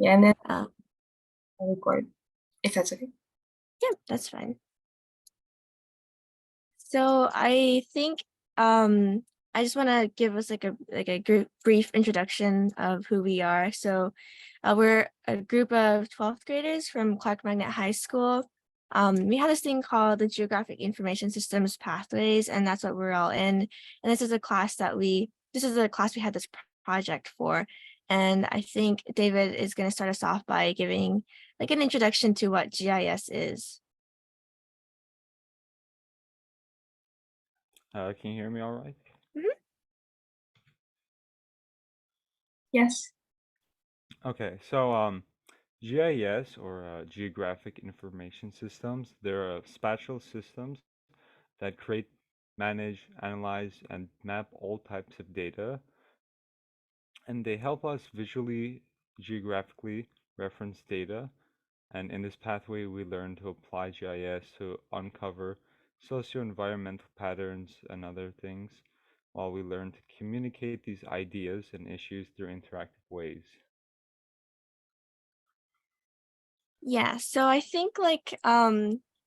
Yeah, and then Uh, I'll record, if that's okay. yeah, that's fine. So I think I just want to give us like a brief introduction of who we are. So we're a group of 12th graders from Clark Magnet High School. We have this thing called the Geographic Information Systems Pathways, and that's what we're all in. And this is a class we had this project for. And I think David is going to start us off by giving like an introduction to what GIS is. Can you hear me all right? Mhm. Yes. Okay, so GIS or Geographic Information Systems, they're spatial systems that create, manage, analyze, and map all types of data. And they help us visually, geographically reference data. And in this pathway, we learn to apply GIS to uncover socio-environmental patterns and other things, while we learn to communicate these ideas and issues through interactive ways. Yeah, so I think like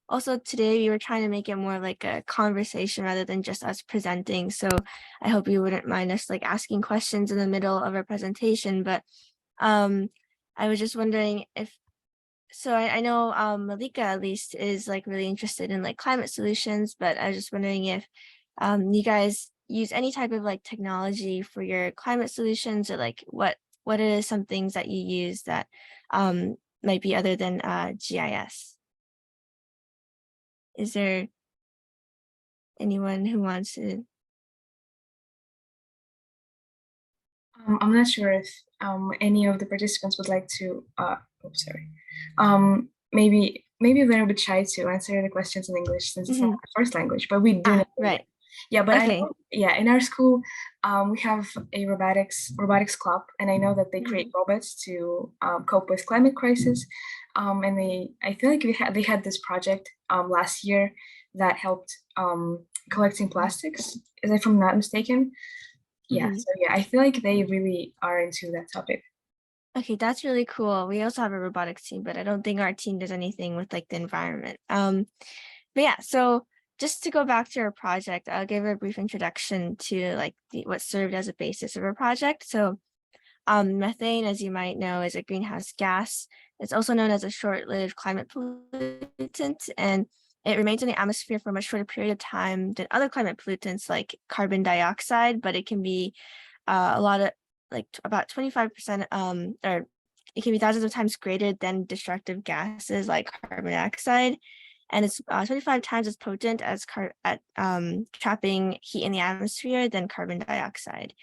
also today we were trying to make it more like a conversation rather than just us presenting. So I hope you wouldn't mind us like asking questions in the middle of our presentation. But um I was just wondering if so I know Malika at least is like really interested in like climate solutions, but I was just wondering if you guys use any type of like technology for your climate solutions, or like what are some things that you use that um might be other than GIS? Is there anyone who wants to? I'm not sure if any of the participants would like to. Sorry. Maybe a little bit shy to answer the questions in English since it's not Mhm. my first language, but we do know. Right. Yeah, but I Okay. know, yeah, in our school, we have a robotics club, and I know that they create Mhm. robots to cope with climate crisis. And I feel like they had this project last year that helped collecting plastics, if I'm not mistaken. Yeah, Mhm. so yeah, I feel like they really are into that topic. Okay, that's really cool. We also have a robotics team, but I don't think our team does anything with like the environment. But yeah, so just to go back to our project, I'll give a brief introduction to like what served as a basis of our project. So methane, as you might know, is a greenhouse gas. It's also known as a short-lived climate pollutant, and it remains in the atmosphere for a much shorter period of time than other climate pollutants like carbon dioxide, but it can be a lot of like about 25% or it can be thousands of times greater than destructive gases like carbon dioxide, and it's 25 times as potent as at trapping heat in the atmosphere than carbon dioxide.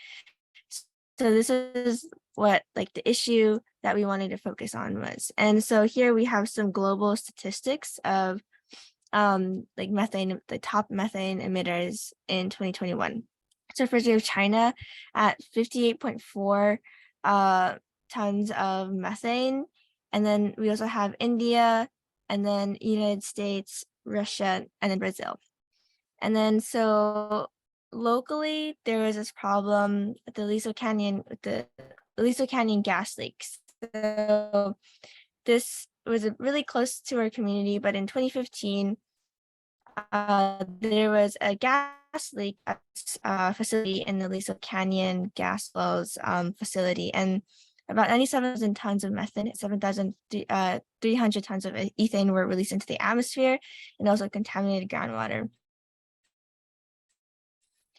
So this is what like the issue that we wanted to focus on was. And so here we have some global statistics of like methane, the top methane emitters in 2021. So first we have China at 58.4 tons of methane. And then we also have India, and then United States, Russia, and then Brazil. And then so locally there was this problem at the Aliso Canyon gas leaks. So this was really close to our community, but in 2015, there was a gas leak at this facility in the Aliso Canyon gas wells facility, and about 97,000 tons of methane, 7,300 tons of ethane were released into the atmosphere, and also contaminated groundwater.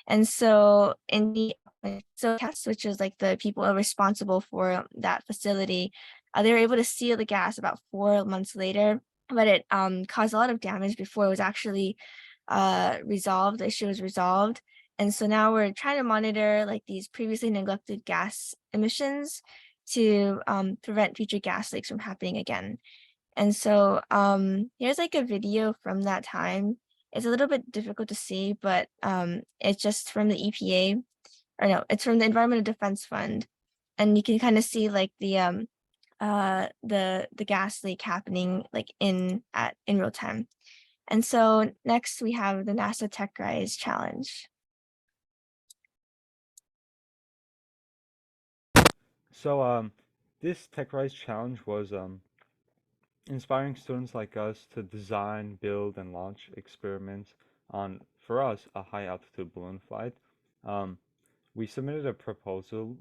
And so in the cats, which is like the people responsible for that facility, they were able to seal the gas about 4 months later, but it caused a lot of damage before it was actually resolved. The issue was resolved. And so now we're trying to monitor like these previously neglected gas emissions to prevent future gas leaks from happening again. And so here's like a video from that time. It's a little bit difficult to see, but it's just from the EPA, or no, it's from the Environmental Defense Fund. And you can kind of see like the gas leak happening like in real time. And so next we have the NASA Tech Rise Challenge. So this TechRise challenge was inspiring students like us to design, build, and launch experiments on, for us, a high altitude balloon flight. Um, we submitted a proposal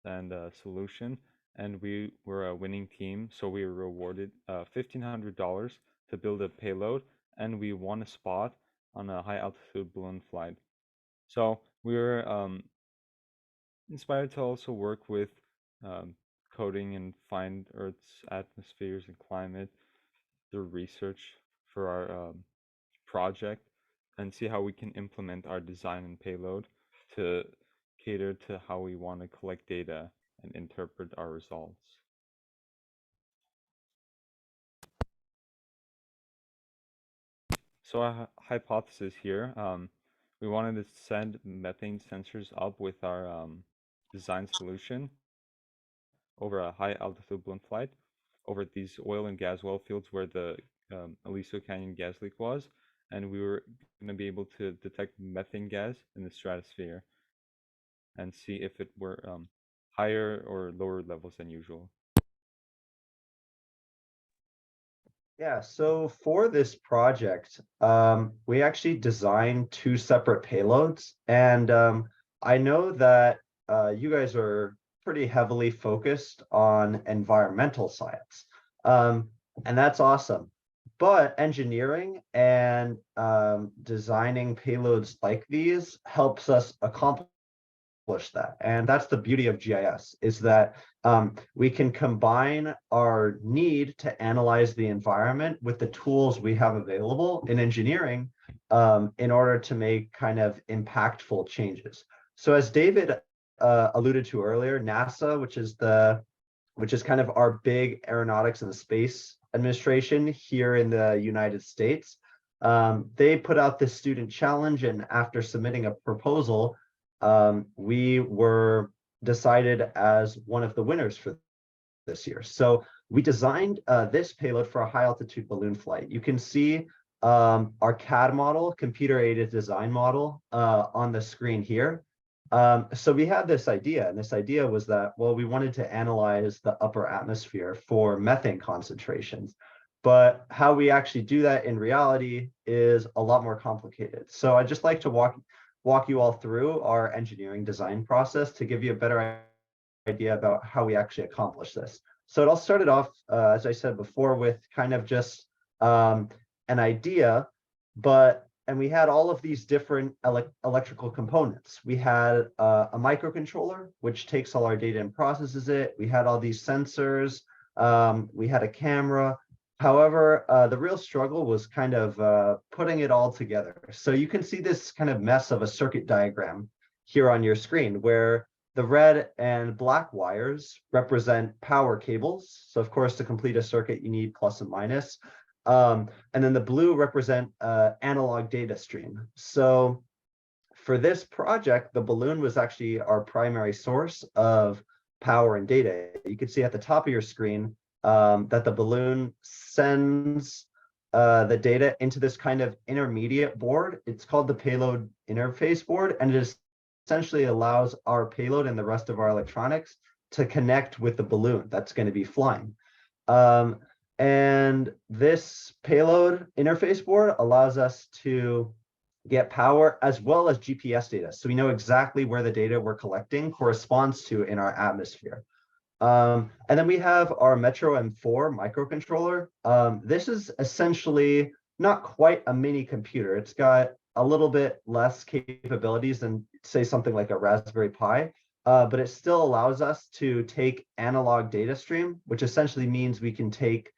and a solution, and we were a winning team, so we were awarded $1,500 to build a payload, and we won a spot on a high altitude balloon flight. So we were inspired to also work with um, coding and find Earth's atmospheres and climate through research for our project and see how we can implement our design and payload to cater to how we want to collect data and interpret our results. So our hypothesis here, we wanted to send methane sensors up with our design solution over a high altitude balloon flight over these oil and gas well fields where the Aliso Canyon gas leak was, and we were going to be able to detect methane gas in the stratosphere and see if it were higher or lower levels than usual. Yeah, so for this project, we actually designed two separate payloads. And I know that you guys are pretty heavily focused on environmental science. And that's awesome. But engineering and designing payloads like these helps us accomplish that. And that's the beauty of GIS, is that we can combine our need to analyze the environment with the tools we have available in engineering in order to make kind of impactful changes. So as David alluded to earlier, NASA, which is kind of our big aeronautics and space administration here in the United States, they put out this student challenge, and after submitting a proposal, we were decided as one of the winners for this year. So we designed this payload for a high altitude balloon flight. You can see our CAD model, computer aided design model, on the screen here. So we had this idea, and this idea was that, well, we wanted to analyze the upper atmosphere for methane concentrations. But how we actually do that in reality is a lot more complicated. So I'd just like to walk you all through our engineering design process to give you a better idea about how we actually accomplish this. So it all started off, as I said before, with kind of just an idea, and we had all of these different electrical components. We had a microcontroller, which takes all our data and processes it. We had all these sensors. We had a camera. However, the real struggle was kind of putting it all together. So you can see this kind of mess of a circuit diagram here on your screen, where the red and black wires represent power cables. So of course, to complete a circuit, you need plus and minus. And then the blue represent analog data stream. So for this project, the balloon was actually our primary source of power and data. You can see at the top of your screen that the balloon sends the data into this kind of intermediate board. It's called the payload interface board, and it essentially allows our payload and the rest of our electronics to connect with the balloon that's going to be flying. And this payload interface board allows us to get power as well as GPS data. So we know exactly where the data we're collecting corresponds to in our atmosphere. And then we have our Metro M4 microcontroller. This is essentially not quite a mini computer. It's got a little bit less capabilities than, say, something like a Raspberry Pi, but it still allows us to take analog data stream, which essentially means we can take,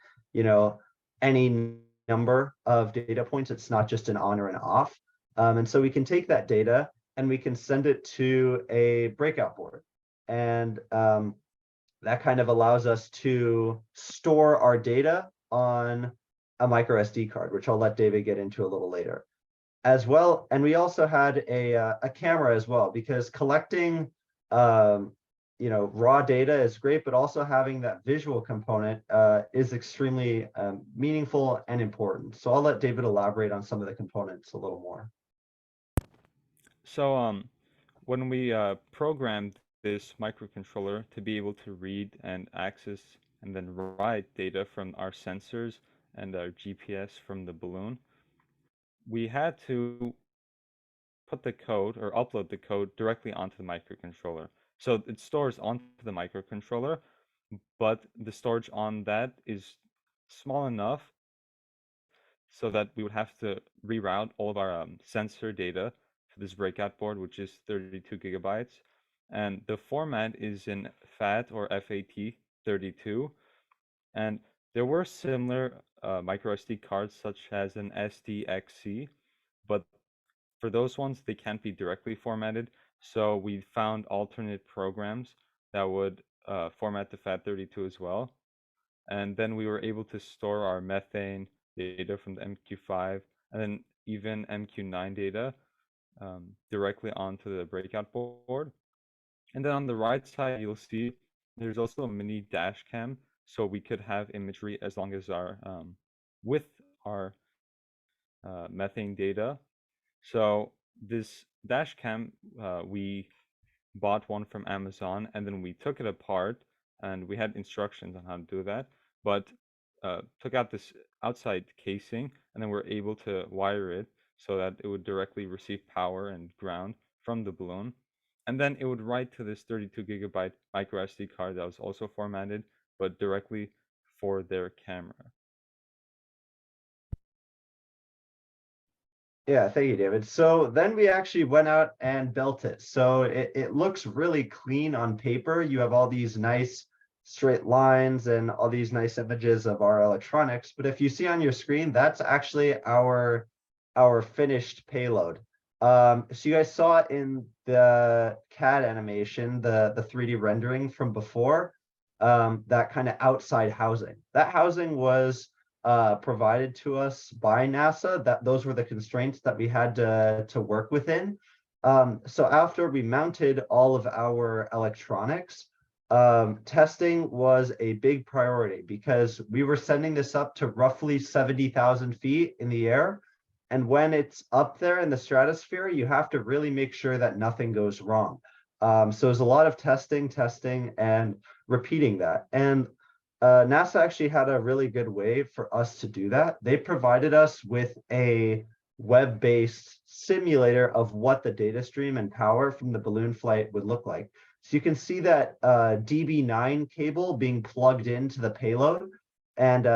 any number of data points. It's not just an on or an off. And so we can take that data and we can send it to a breakout board. And that kind of allows us to store our data on a micro SD card, which I'll let David get into a little later as well. And we also had a camera as well, because collecting raw data is great, but also having that visual component is extremely meaningful and important. So I'll let David elaborate on some of the components a little more. So when we programmed this microcontroller to be able to read and access and then write data from our sensors and our GPS from the balloon, we had to put the code or upload the code directly onto the microcontroller. So it stores onto the microcontroller, but the storage on that is small enough so that we would have to reroute all of our sensor data to this breakout board, which is 32 gigabytes. And the format is in FAT or FAT32. And there were similar micro SD cards such as an SDXC, but for those ones, they can't be directly formatted. So we found alternate programs that would format the FAT32 as well. And then we were able to store our methane data from the MQ5 and then even MQ9 data directly onto the breakout board. And then on the right side, you'll see there's also a mini dash cam, so we could have imagery as long as our with our methane data. So this dash cam, we bought one from Amazon and then we took it apart and we had instructions on how to do that, but took out this outside casing and then we're able to wire it so that it would directly receive power and ground from the balloon. And then it would write to this 32 gigabyte micro SD card that was also formatted, but directly for their camera. Yeah, thank you, David. So then we actually went out and built it. So it looks really clean on paper. You have all these nice straight lines and all these nice images of our electronics. But if you see on your screen, that's actually our finished payload. So you guys saw in the CAD animation, the 3D rendering from before, that kind of outside housing. That housing was provided to us by NASA. That those were the constraints that we had to work within. So after we mounted all of our electronics, testing was a big priority because we were sending this up to roughly 70,000 feet in the air. And when it's up there in the stratosphere, you have to really make sure that nothing goes wrong. So there's a lot of testing, and repeating that. And NASA actually had a really good way for us to do that. They provided us with a web-based simulator of what the data stream and power from the balloon flight would look like. So you can see that DB9 cable being plugged into the payload. And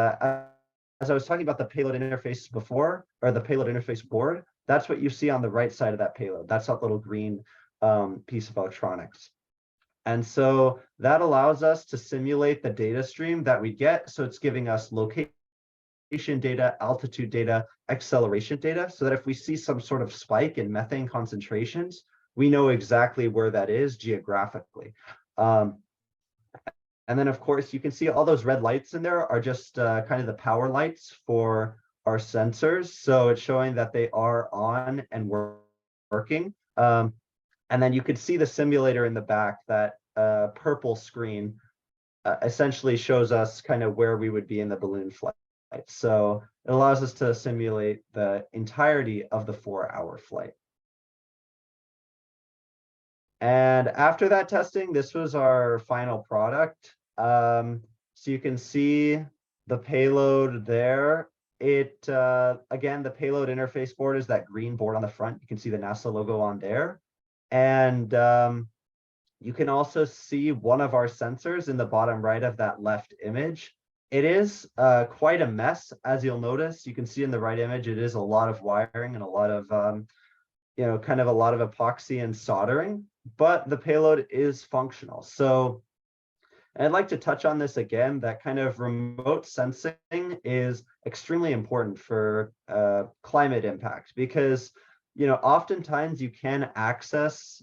as I was talking about the payload interface before, or the payload interface board, that's what you see on the right side of that payload. That's that little green piece of electronics. And so that allows us to simulate the data stream that we get. So it's giving us location data, altitude data, acceleration data, so that if we see some sort of spike in methane concentrations, we know exactly where that is geographically. And then, of course, you can see all those red lights in there are just kind of the power lights for our sensors. So it's showing that they are on and working. And then you could see the simulator in the back, that purple screen essentially shows us kind of where we would be in the balloon flight. So it allows us to simulate the entirety of the 4-hour flight. And after that testing, this was our final product. So you can see the payload there. It again, the payload interface board is that green board on the front. You can see the NASA logo on there. And you can also see one of our sensors in the bottom right of that left image. It is quite a mess, as you'll notice. You can see in the right image, it is a lot of wiring and a lot of, kind of a lot of epoxy and soldering, but the payload is functional. So I'd like to touch on this again, that kind of remote sensing is extremely important for climate impact because, oftentimes you can't access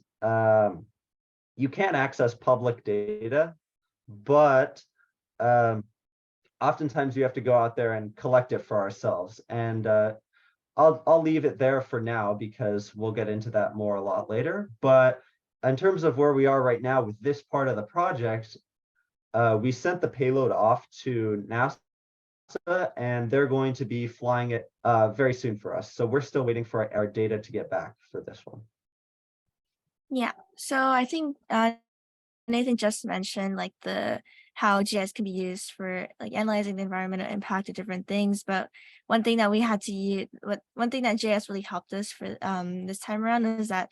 public data, but oftentimes you have to go out there and collect it for ourselves. And I'll leave it there for now because we'll get into that more a lot later. But in terms of where we are right now with this part of the project, we sent the payload off to NASA and they're going to be flying it very soon for us. So we're still waiting for our data to get back for this one. Yeah, so I think Nathan just mentioned like how GIS can be used for like analyzing the environmental impact of different things. But one thing that we had to use, one thing that GIS really helped us for this time around is that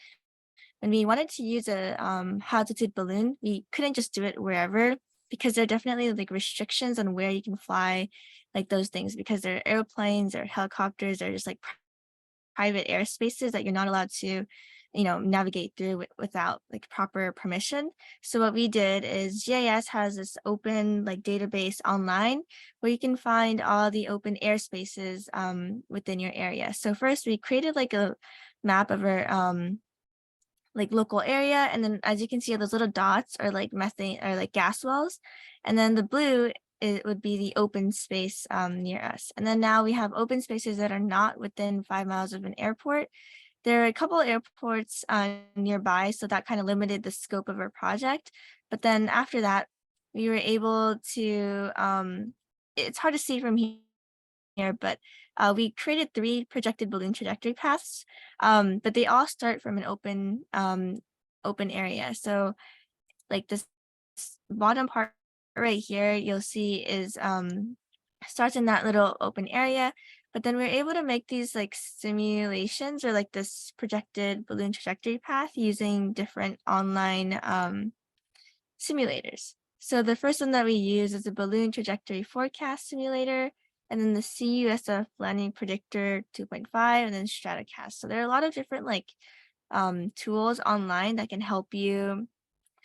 when we wanted to use a altitude balloon, we couldn't just do it wherever, because there are definitely like restrictions on where you can fly like those things, because they're airplanes or helicopters or just like private airspaces that you're not allowed to, navigate through without like proper permission. So what we did is GIS has this open like database online where you can find all the open airspaces within your area. So first we created like a map of our like local area, and then as you can see, those little dots are like methane or like gas wells, and then the blue, it would be the open space near us. And then now we have open spaces that are not within 5 miles of an airport. There are a couple airports nearby, so that kind of limited the scope of our project. But then after that, we were able to, it's hard to see from here, but we created 3 projected balloon trajectory paths, but they all start from an open area. So like this bottom part right here, you'll see is starts in that little open area, but then we're able to make these like simulations or like this projected balloon trajectory path using different online simulators. So the first one that we use is a balloon trajectory forecast simulator, and then the CUSF landing predictor 2.5, and then Stratocast. So there are a lot of different like tools online that can help you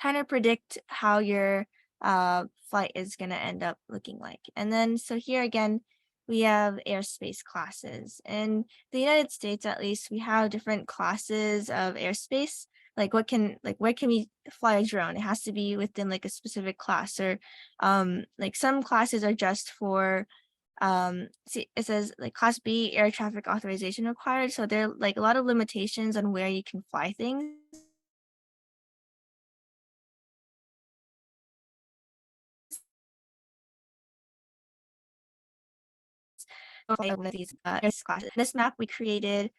kind of predict how your flight is going to end up looking like. And then so here again, we have airspace classes. In the United States, at least, we have different classes of airspace. Like where can we fly a drone? It has to be within like a specific class, or like some classes are just for see, it says like class B, air traffic authorization required. So there are like a lot of limitations on where you can fly things. One of these airspace classes. This map we created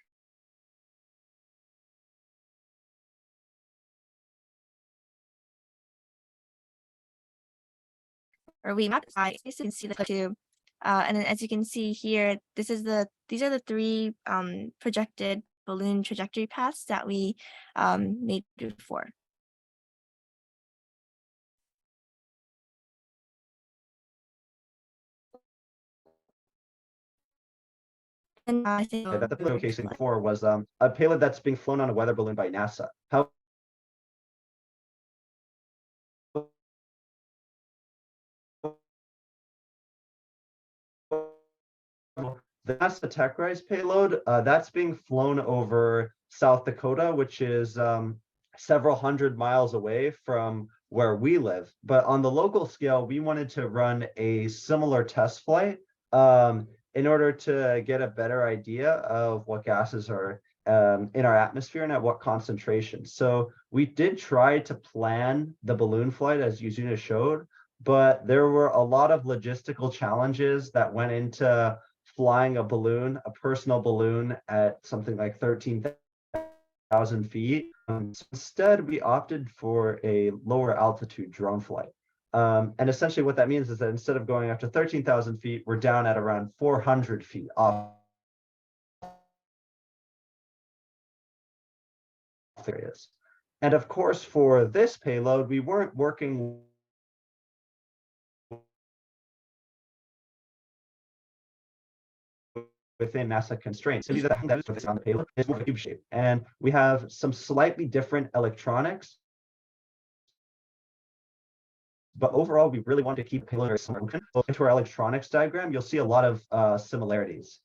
or we mapped by space. You can see the two. And then as you can see here, these are the 3 projected balloon trajectory paths that we made before. And I think That the payload showcasing before was a payload that's being flown on a weather balloon by NASA. How the NASA TechRise payload, that's being flown over South Dakota, which is several hundred miles away from where we live. But on the local scale, we wanted to run a similar test flight in order to get a better idea of what gases are in our atmosphere and at what concentration. So we did try to plan the balloon flight as Yuzuna showed, but there were a lot of logistical challenges that went into flying a balloon, a personal balloon at something like 13,000 feet. So instead, we opted for a lower altitude drone flight. And essentially what that means is that instead of going up to 13,000 feet, we're down at around 400 feet off areas. And of course, for this payload, we weren't working within NASA constraints. So these are the that is on the payload is more cube shape. And we have some slightly different electronics. But overall, we really want to keep payload very similar. Into our electronics diagram, you'll see a lot of similarities.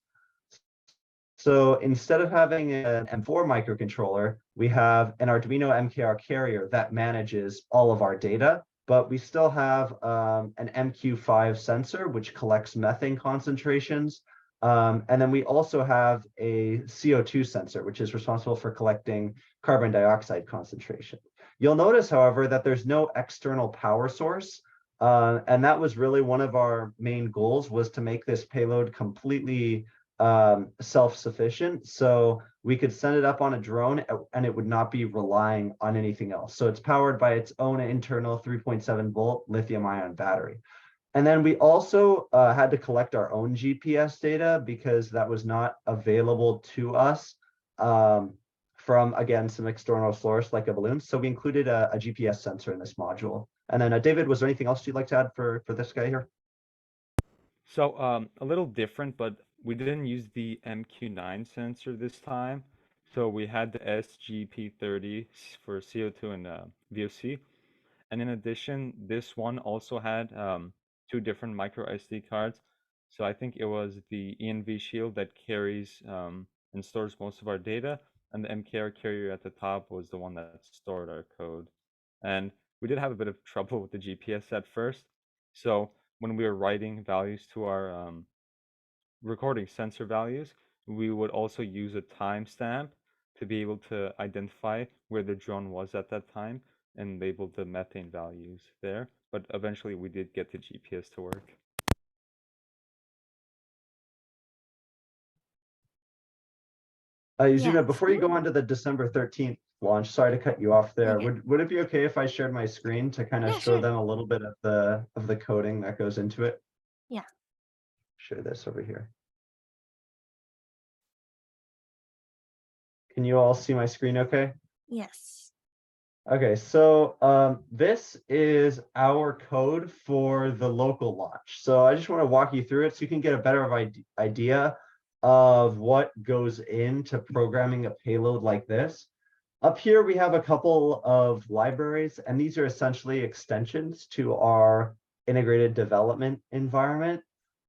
So instead of having an M4 microcontroller, we have an Arduino MKR carrier that manages all of our data, but we still have an MQ5 sensor, which collects methane concentrations. And then we also have a CO2 sensor, which is responsible for collecting carbon dioxide concentration. You'll notice, however, that there's no external power source. And that was really one of our main goals, was to make this payload completely self-sufficient. So we could send it up on a drone and it would not be relying on anything else. So it's powered by its own internal 3.7 volt lithium ion battery. And then we also had to collect our own GPS data because that was not available to us from, again, some external source like a balloon. So we included a GPS sensor in this module. And then David, was there anything else you'd like to add for this guy here? So a little different, but we didn't use the MQ9 sensor this time. So we had the SGP30 for CO2 and VOC. And in addition, this one also had two different micro SD cards. So I think it was the ENV Shield that carries and stores most of our data, and the MKR carrier at the top was the one that stored our code. And we did have a bit of trouble with the GPS at first. So when we were writing values to our recording sensor values, we would also use a timestamp to be able to identify where the drone was at that time and label the methane values there. But eventually we did get the GPS to work. Yuzuna, Yeah. before you go on to the December 13th launch, sorry to cut you off there. Okay. Would it be okay if I shared my screen to kind of Yeah, show sure. them a little bit of the coding that goes into it? Yeah. Share this over here. Can you all see my screen okay? Yes. Okay, so this is our code for the local launch. So I just want to walk you through it so you can get a better idea of what goes into programming a payload like this. Up here, we have a couple of libraries, and these are essentially extensions to our integrated development environment.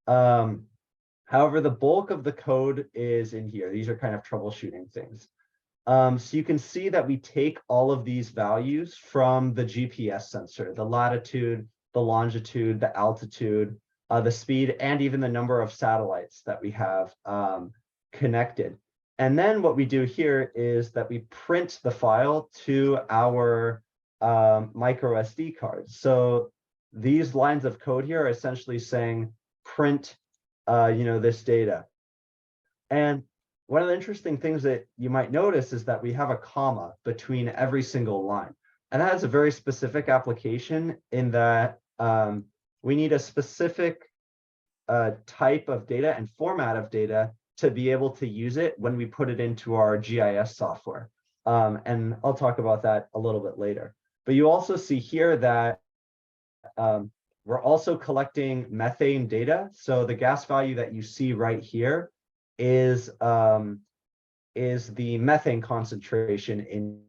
However, the bulk of the code is in here. These are kind of troubleshooting things. So you can see that we take all of these values from the GPS sensor, the latitude, the longitude, the altitude, the speed, and even the number of satellites that we have connected. And then what we do here is that we print the file to our micro SD cards. So these lines of code here are essentially saying print, this data. And one of the interesting things that you might notice is that we have a comma between every single line. And that has a very specific application in that we need a specific type of data and format of data to be able to use it when we put it into our GIS software. And I'll talk about that a little bit later. But you also see here that we're also collecting methane data. So the gas value that you see right here is the methane concentration in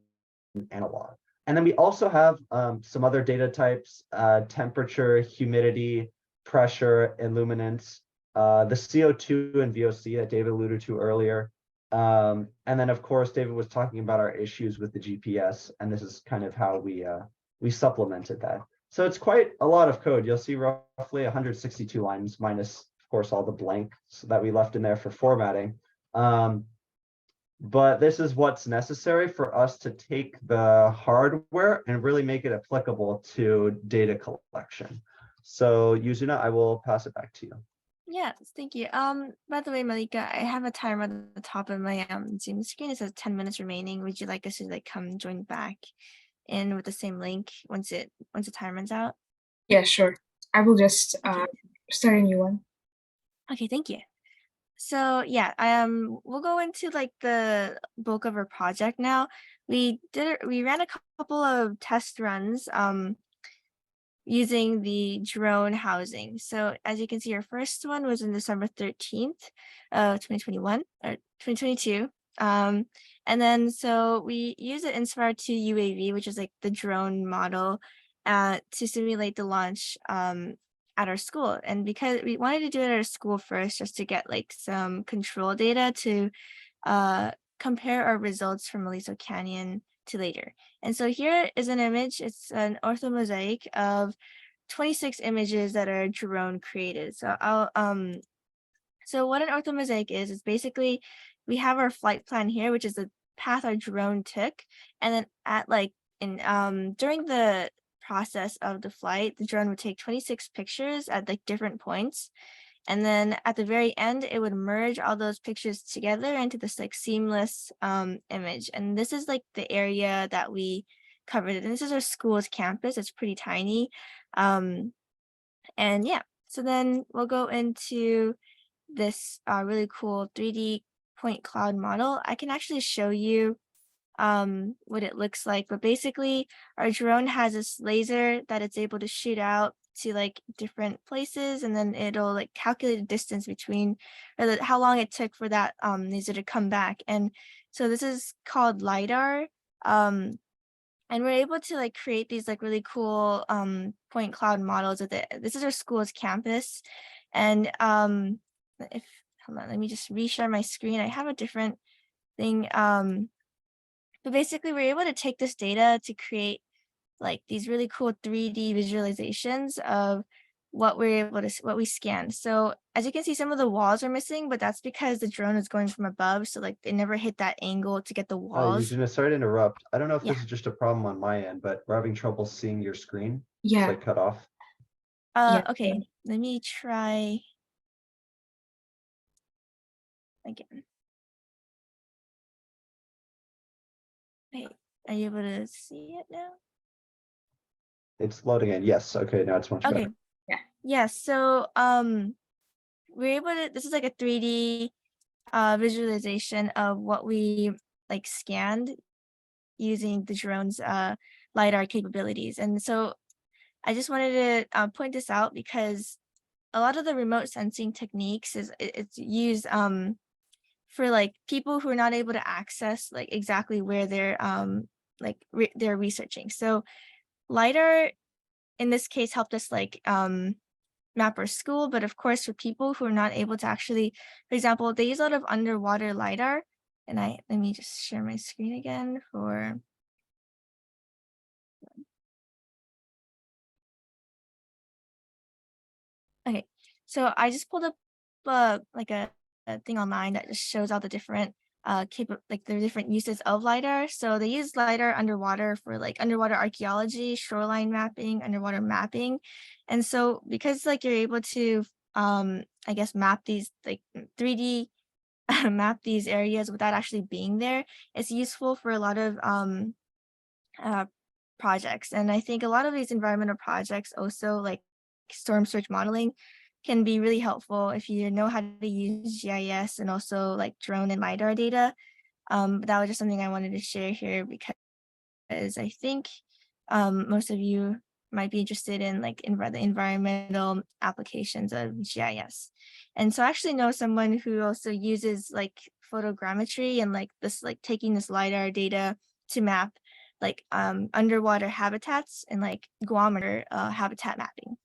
analog. And then we also have some other data types, temperature, humidity, pressure, and luminance, the CO2 and VOC that David alluded to earlier. And then, of course, David was talking about our issues with the GPS, and this is kind of how we supplemented that. So it's quite a lot of code. You'll see roughly 162 lines minus, of course, all the blanks that we left in there for formatting. But this is what's necessary for us to take the hardware and really make it applicable to data collection. So Yuzuna, I will pass it back to you. Yes, thank you. By the way, Malika, I have a timer at the top of my Zoom screen. It says 10 minutes remaining. Would you like us to come join back in with the same link once the time runs out? Yeah, sure. I will just Okay. start a new one. Okay, thank you. So yeah, we'll go into the bulk of our project now. We ran a couple of test runs using the drone housing. So as you can see, our first one was on December 13th, 2021 or 2022. And then so we use the Inspire 2 UAV, which is the drone model, to simulate the launch at our school. And because we wanted to do it at our school first, just to get some control data to compare our results from Aliso Canyon to later. And so here is an image. It's an orthomosaic of 26 images that are drone created. So so what an orthomosaic is basically we have our flight plan here, which is the path our drone took, and then at during the process of the flight, the drone would take 26 pictures at different points, And then at the very end, it would merge all those pictures together into this like seamless image. And this is like the area that we covered. And this is our school's campus. It's pretty tiny. And yeah, so then we'll go into this really cool 3D point cloud model. I can actually show you what it looks like, but basically our drone has this laser that it's able to shoot out to like different places, and then it'll like calculate the distance between, or how long it took for that laser to come back. And so this is called lidar. And we're able to like create these like really cool point cloud models with it. This is our school's campus. And if hold on, let me just reshare my screen. I have a different thing. But basically we're able to take this data to create like these really cool 3D visualizations of what we're able to what we scanned. So as you can see, some of the walls are missing, but that's because the drone is going from above. So like they never hit that angle to get the walls. Yuzuna, sorry to interrupt. I don't know if Yeah. this is just a problem on my end, but we're having trouble seeing your screen. It's Yeah. like cut off. Yeah. Okay, let me try again. Wait, are you able to see it now? It's loading in. Yes. Okay. Now it's much Okay. better. Yeah, so we're able to, this is like a 3D visualization of what we like scanned using the drone's lidar capabilities. And so I just wanted to point this out because a lot of the remote sensing techniques it's used for like people who are not able to access like exactly where they're they're researching. So lidar in this case helped us like map our school, but of course for people who are not able to actually, for example, they use a lot of underwater lidar. And let me just share my screen again for, okay. So I just pulled up like a thing online that just shows all the different like the different uses of lidar. So they use lidar underwater for like underwater archaeology, shoreline mapping, underwater mapping. And so because like you're able to I guess map these like 3D map these areas without actually being there, it's useful for a lot of uh projects. And I think a lot of these environmental projects also like storm surge modeling can be really helpful if you know how to use GIS and also like drone and LiDAR data. But that was just something I wanted to share here because I think most of you might be interested in like the environmental applications of GIS. And so I actually know someone who also uses like photogrammetry and like this, like taking this LiDAR data to map like underwater habitats and like guameter habitat mapping.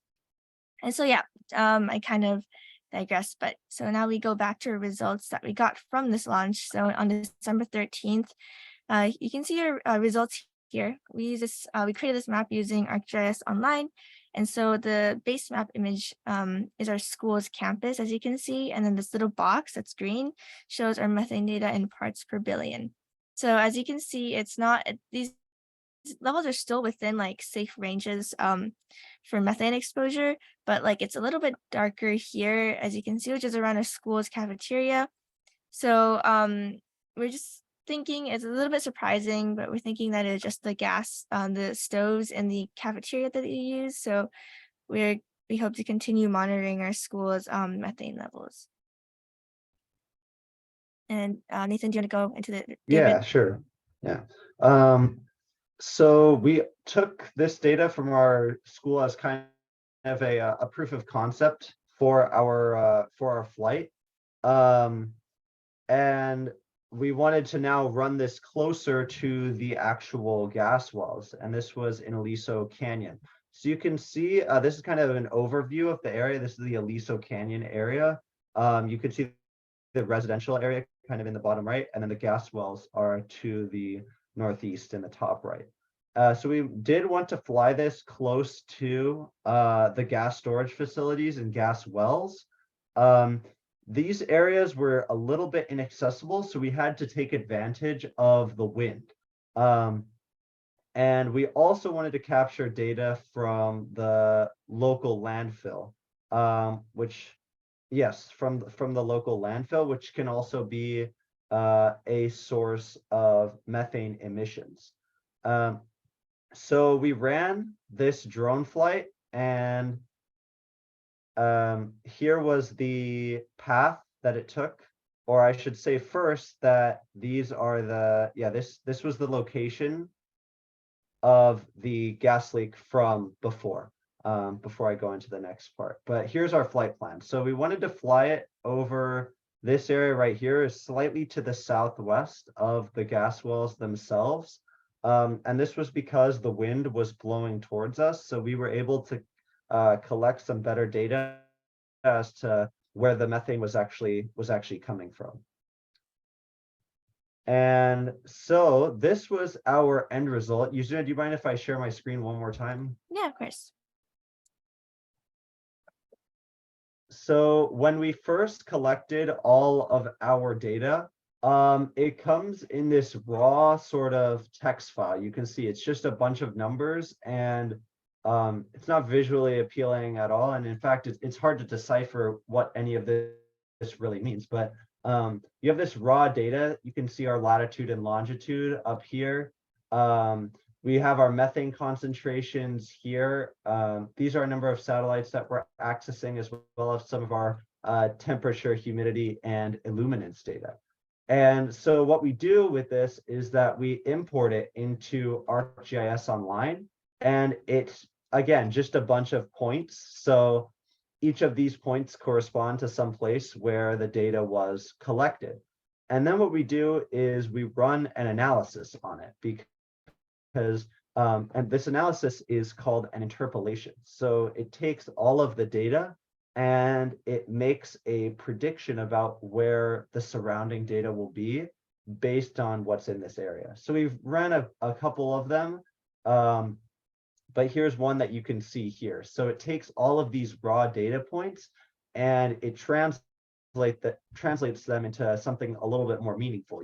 And so, yeah, I kind of digress, but so now we go back to our results that we got from this launch. So on December 13th, you can see our results here. We use this, we created this map using ArcGIS Online. And so the base map image is our school's campus, as you can see. And then this little box that's green shows our methane data in parts per billion. So as you can see, it's not, these levels are still within like safe ranges for methane exposure, but like it's a little bit darker here, as you can see, which is around our school's cafeteria. So we're just thinking it's a little bit surprising, but we're thinking that it's just the gas on the stoves in the cafeteria that you use. So we hope to continue monitoring our school's methane levels. And Nathan, do you want to go into the Yeah, David? sure. Yeah. So we took this data from our school as kind of a proof of concept for our flight. And we wanted to now run this closer to the actual gas wells, and this was in Aliso Canyon. So you can see this is kind of an overview of the area. This is the Aliso Canyon area. You can see the residential area kind of in the bottom right, and then the gas wells are to the northeast in the top right. So we did want to fly this close to the gas storage facilities and gas wells. These areas were a little bit inaccessible, so we had to take advantage of the wind. And we also wanted to capture data from the local landfill, which Yes, from the local landfill, which can also be a source of methane emissions. So we ran this drone flight, and here was the path that it took, or I should say first that these are the, yeah, this was the location of the gas leak from before I go into the next part. But here's our flight plan. So we wanted to fly it over this area right here, is slightly to the southwest of the gas wells themselves. And this was because the wind was blowing towards us. So we were able to collect some better data as to where the methane was actually coming from. And so this was our end result. Yuzuna, do you mind if I share my screen one more time? Yeah, of course. So when we first collected all of our data, it comes in this raw sort of text file. You can see it's just a bunch of numbers, and it's not visually appealing at all. And in fact, it's hard to decipher what any of this really means. But you have this raw data. You can see our latitude and longitude up here. We have our methane concentrations here. These are a number of satellites that we're accessing, as well as some of our temperature, humidity, and illuminance data. And so what we do with this is that we import it into ArcGIS Online, and it's, again, just a bunch of points. So each of these points correspond to some place where the data was collected. And then what we do is we run an analysis on it, because and this analysis is called an interpolation. So it takes all of the data and it makes a prediction about where the surrounding data will be based on what's in this area. So we've run a couple of them, but here's one that you can see here. So it takes all of these raw data points and it translates them into something a little bit more meaningful.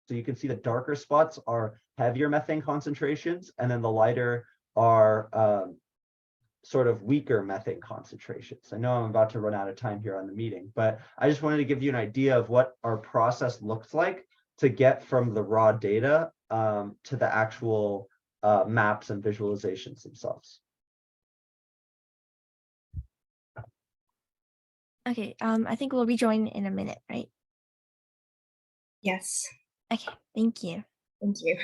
So you can see the darker spots are heavier methane concentrations, and then the lighter are sort of weaker methane concentrations. I know I'm about to run out of time here on the meeting, but I just wanted to give you an idea of what our process looks like to get from the raw data to the actual maps and visualizations themselves. Okay, I think we'll rejoin in a minute, right? Yes, Okay, thank you. thank you.